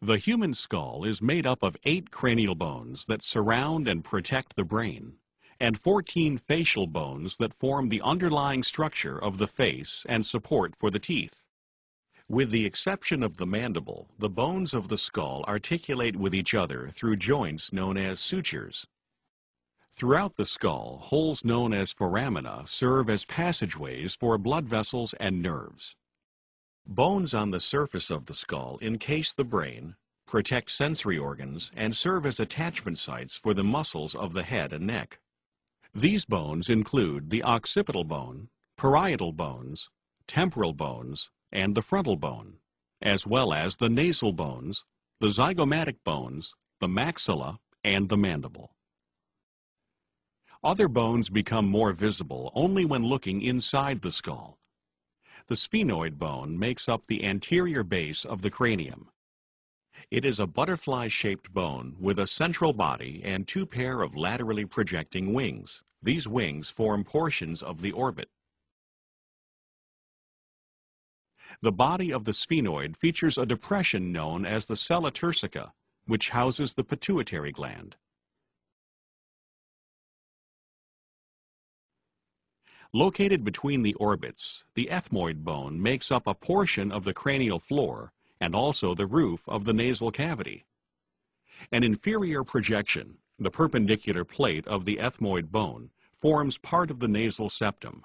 The human skull is made up of 8 cranial bones that surround and protect the brain, and 14 facial bones that form the underlying structure of the face and support for the teeth. With the exception of the mandible, the bones of the skull articulate with each other through joints known as sutures. Throughout the skull, holes known as foramina serve as passageways for blood vessels and nerves. Bones on the surface of the skull encase the brain, protect sensory organs, and serve as attachment sites for the muscles of the head and neck. These bones include the occipital bone, parietal bones, temporal bones, and the frontal bone, as well as the nasal bones, the zygomatic bones, the maxilla, and the mandible. Other bones become more visible only when looking inside the skull. The sphenoid bone makes up the anterior base of the cranium. It is a butterfly-shaped bone with a central body and 2 pair of laterally projecting wings. These wings form portions of the orbit. The body of the sphenoid features a depression known as the sella turcica, which houses the pituitary gland. Located between the orbits, the ethmoid bone makes up a portion of the cranial floor and also the roof of the nasal cavity. An inferior projection, the perpendicular plate of the ethmoid bone, forms part of the nasal septum.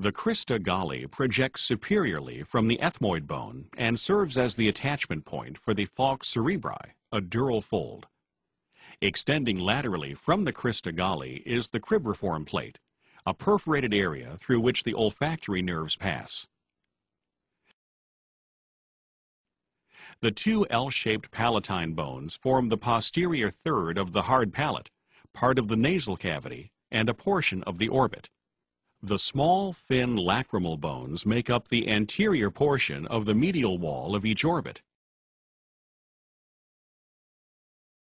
The crista galli projects superiorly from the ethmoid bone and serves as the attachment point for the falx cerebri, a dural fold. Extending laterally from the crista galli is the cribriform plate, a perforated area through which the olfactory nerves pass. The 2 L-shaped palatine bones form the posterior third of the hard palate, part of the nasal cavity, and a portion of the orbit. The small, thin lacrimal bones make up the anterior portion of the medial wall of each orbit.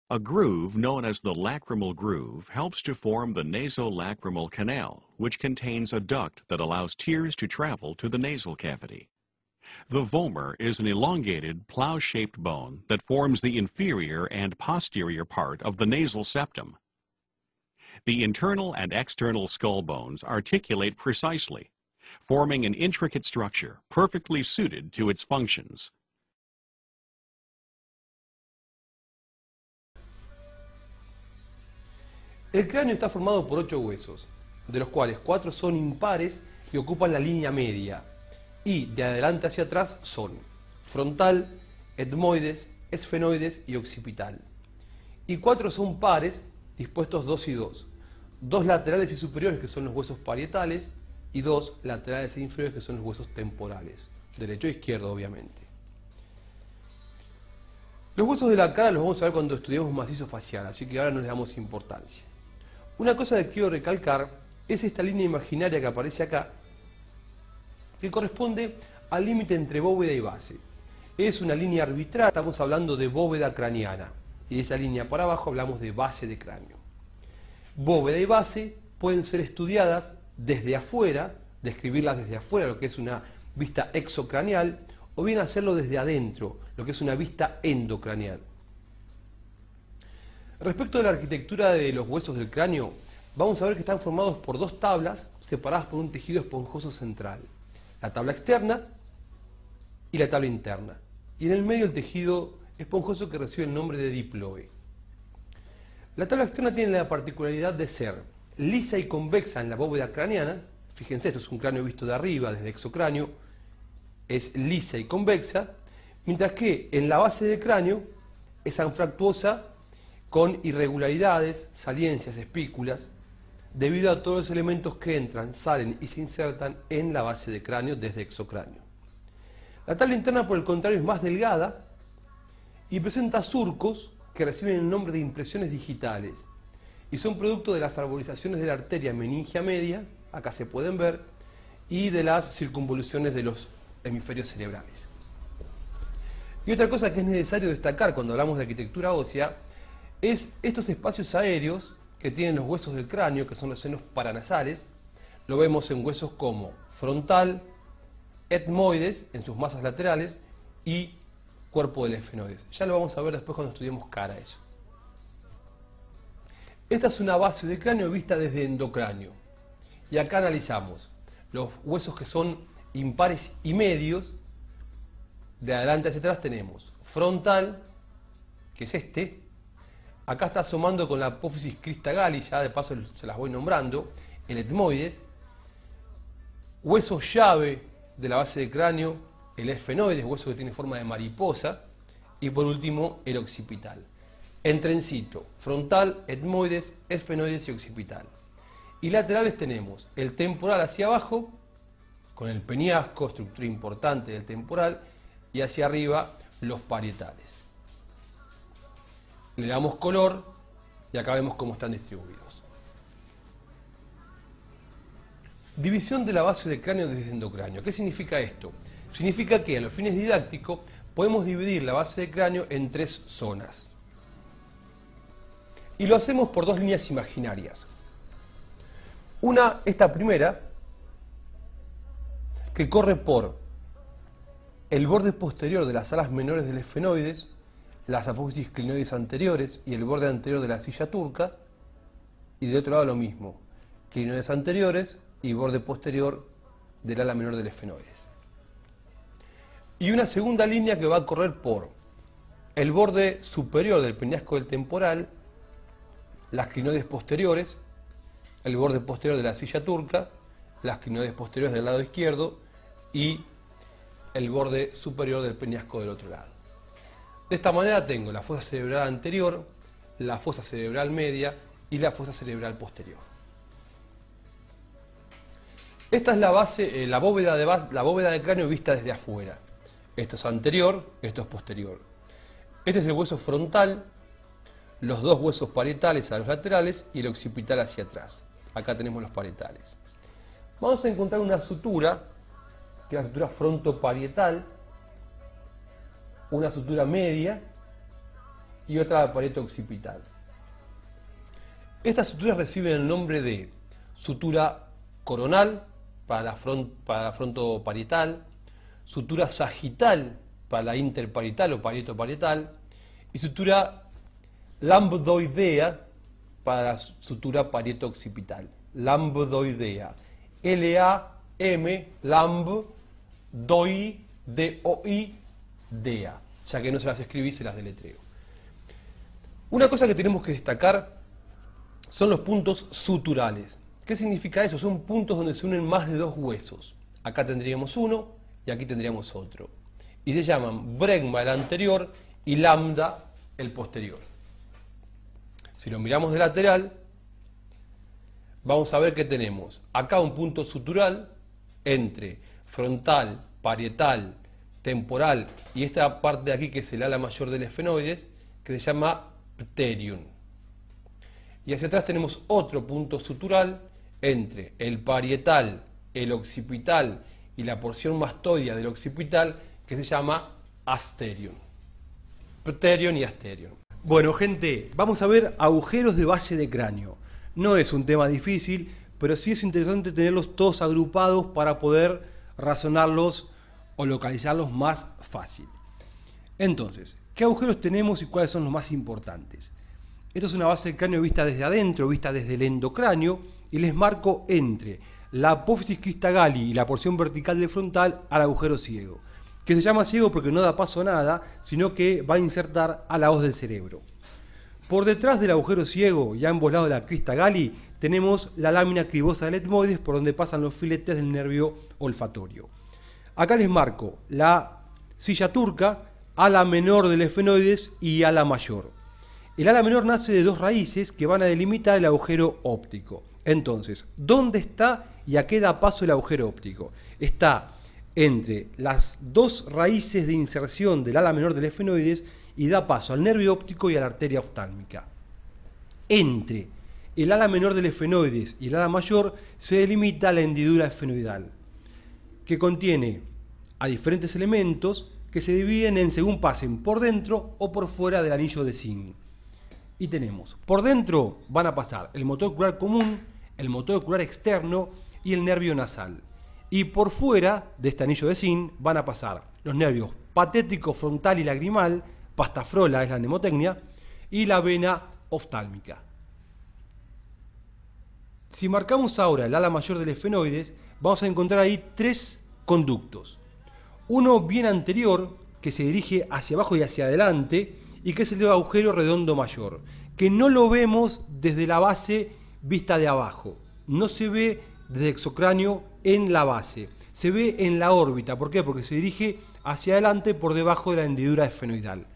A groove known as the lacrimal groove helps to form the nasolacrimal canal, which contains a duct that allows tears to travel to the nasal cavity. The vomer is an elongated, plow-shaped bone that forms the inferior and posterior part of the nasal septum. The internal and external skull bones articulate precisely, forming an intricate structure perfectly suited to its functions. El cráneo está formado por 8 huesos, de los cuales 4 son impares y ocupan la línea media, y de adelante hacia atrás son frontal, etmoides, esfenoides y occipital. Y 4 son pares, dispuestos 2 y 2. 2 laterales y superiores, que son los huesos parietales, y 2 laterales e inferiores, que son los huesos temporales, derecho e izquierdo obviamente. Los huesos de la cara los vamos a ver cuando estudiemos macizo facial, así que ahora no les damos importancia. Una cosa que quiero recalcar es esta línea imaginaria que aparece acá, que corresponde al límite entre bóveda y base. Es una línea arbitral, estamos hablando de bóveda craneana, y de esa línea para abajo hablamos de base de cráneo. Bóveda y base pueden ser estudiadas desde afuera, describirlas desde afuera, lo que es una vista exocraneal, o bien hacerlo desde adentro, lo que es una vista endocraneal. Respecto de la arquitectura de los huesos del cráneo, vamos a ver que están formados por 2 tablas separadas por un tejido esponjoso central. La tabla externa y la tabla interna. Y en el medio el tejido esponjoso que recibe el nombre de diploe. La tabla externa tiene la particularidad de ser lisa y convexa en la bóveda craneana. Fíjense, esto es un cráneo visto de arriba, desde el exocráneo, es lisa y convexa, mientras que en la base del cráneo es anfractuosa con irregularidades, saliencias, espículas, debido a todos los elementos que entran, salen y se insertan en la base del cráneo desde exocráneo. La tabla interna, por el contrario, es más delgada y presenta surcos que reciben el nombre de impresiones digitales y son producto de las arborizaciones de la arteria meningia media, acá se pueden ver, y de las circunvoluciones de los hemisferios cerebrales. Y otra cosa que es necesario destacar cuando hablamos de arquitectura ósea es estos espacios aéreos que tienen los huesos del cráneo, que son los senos paranasales. Lo vemos en huesos como frontal, etmoides en sus masas laterales y cuerpo del esfenoides. Ya lo vamos a ver después cuando estudiemos cara eso. Esta es una base de cráneo vista desde endocráneo. Y acá analizamos los huesos que son impares y medios. De adelante hacia atrás tenemos frontal, que es este. Acá está asomando con la apófisis crista galli, ya de paso se las voy nombrando, el etmoides. Hueso llave de la base de cráneo, el esfenoides, hueso que tiene forma de mariposa. Y por último, el occipital. En trencito, frontal, etmoides, esfenoides y occipital. Y laterales tenemos el temporal hacia abajo, con el peñasco, estructura importante del temporal, y hacia arriba los parietales. Le damos color y acá vemos cómo están distribuidos. División de la base del cráneo desde endocráneo. ¿Qué significa esto? Significa que a los fines didácticos podemos dividir la base del cráneo en 3 zonas. Y lo hacemos por 2 líneas imaginarias. Una, esta primera, que corre por el borde posterior de las alas menores del esfenoides, las apófisis clinoides anteriores y el borde anterior de la silla turca, y de otro lado lo mismo, clinoides anteriores y borde posterior del ala menor del esfenoides. Y una segunda línea que va a correr por el borde superior del peñasco del temporal, las clinoides posteriores, el borde posterior de la silla turca, las clinoides posteriores del lado izquierdo y el borde superior del peñasco del otro lado. De esta manera tengo la fosa cerebral anterior, la fosa cerebral media y la fosa cerebral posterior. Esta es la base, la bóveda de cráneo vista desde afuera. Esto es anterior, esto es posterior. Este es el hueso frontal, los 2 huesos parietales a los laterales y el occipital hacia atrás. Acá tenemos los parietales. Vamos a encontrar una sutura, que es la sutura frontoparietal, una sutura media y otra parieto occipital. Estas suturas reciben el nombre de sutura coronal para la frontoparietal, sutura sagital para la interparietal o parieto-parietal y sutura lambdoidea para la sutura parieto-occipital. Lambdoidea. L-A-M, lamb, doi, D-O-I, DEA, ya que no se las escribí, se las deletreo. Una cosa que tenemos que destacar son los puntos suturales. ¿Qué significa eso? Son puntos donde se unen más de 2 huesos. Acá tendríamos uno y aquí tendríamos otro. Y se llaman bregma el anterior y lambda el posterior. Si lo miramos de lateral, vamos a ver que tenemos acá un punto sutural entre frontal, parietal, temporal y esta parte de aquí que es el ala mayor del esfenoides, que se llama pterium. Y hacia atrás tenemos otro punto sutural entre el parietal, el occipital y la porción mastoidea del occipital, que se llama asterium. Pterium y asterium. Bueno, gente, vamos a ver agujeros de base de cráneo. No es un tema difícil, pero sí es interesante tenerlos todos agrupados para poder razonarlos o localizarlos más fácil. Entonces, ¿qué agujeros tenemos y cuáles son los más importantes? Esto es una base de cráneo vista desde adentro, vista desde el endocráneo, y les marco entre la apófisis crista galli y la porción vertical del frontal al agujero ciego, que se llama ciego porque no da paso a nada, sino que va a insertar a la hoz del cerebro. Por detrás del agujero ciego, ya en ambos lados de la crista galli, tenemos la lámina cribosa del etmoides por donde pasan los filetes del nervio olfatorio. Acá les marco la silla turca, ala menor del esfenoides y ala mayor. El ala menor nace de 2 raíces que van a delimitar el agujero óptico. Entonces, ¿dónde está y a qué da paso el agujero óptico? Está entre las 2 raíces de inserción del ala menor del esfenoides y da paso al nervio óptico y a la arteria oftálmica. Entre el ala menor del esfenoides y el ala mayor se delimita la hendidura esfenoidal, que contiene a diferentes elementos que se dividen en según pasen por dentro o por fuera del anillo de zinc. Y tenemos, por dentro van a pasar el motor ocular común, el motor ocular externo y el nervio nasal. Y por fuera de este anillo de zinc van a pasar los nervios patético frontal y lagrimal, pastafrola es la mnemotecnia, y la vena oftálmica. Si marcamos ahora el ala mayor del esfenoides, vamos a encontrar ahí tres conductos. Uno bien anterior, que se dirige hacia abajo y hacia adelante, y que es el agujero redondo mayor, que no lo vemos desde la base vista de abajo. No se ve desde el exocráneo en la base, se ve en la órbita. ¿Por qué? Porque se dirige hacia adelante por debajo de la hendidura esfenoidal.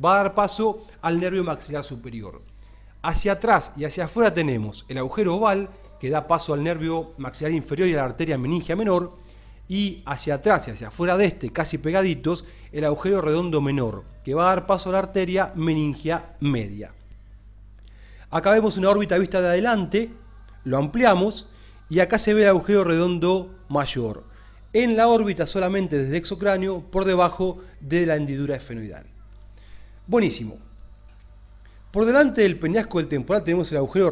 Va a dar paso al nervio maxilar superior. Hacia atrás y hacia afuera tenemos el agujero oval, que da paso al nervio maxilar inferior y a la arteria meningia menor, y hacia atrás y hacia afuera de este, casi pegaditos, el agujero redondo menor, que va a dar paso a la arteria meningia media. Acá vemos una órbita vista de adelante, lo ampliamos, y acá se ve el agujero redondo mayor, en la órbita solamente desde el exocráneo, por debajo de la hendidura esfenoidal. Buenísimo. Por delante del peñasco del temporal tenemos el agujero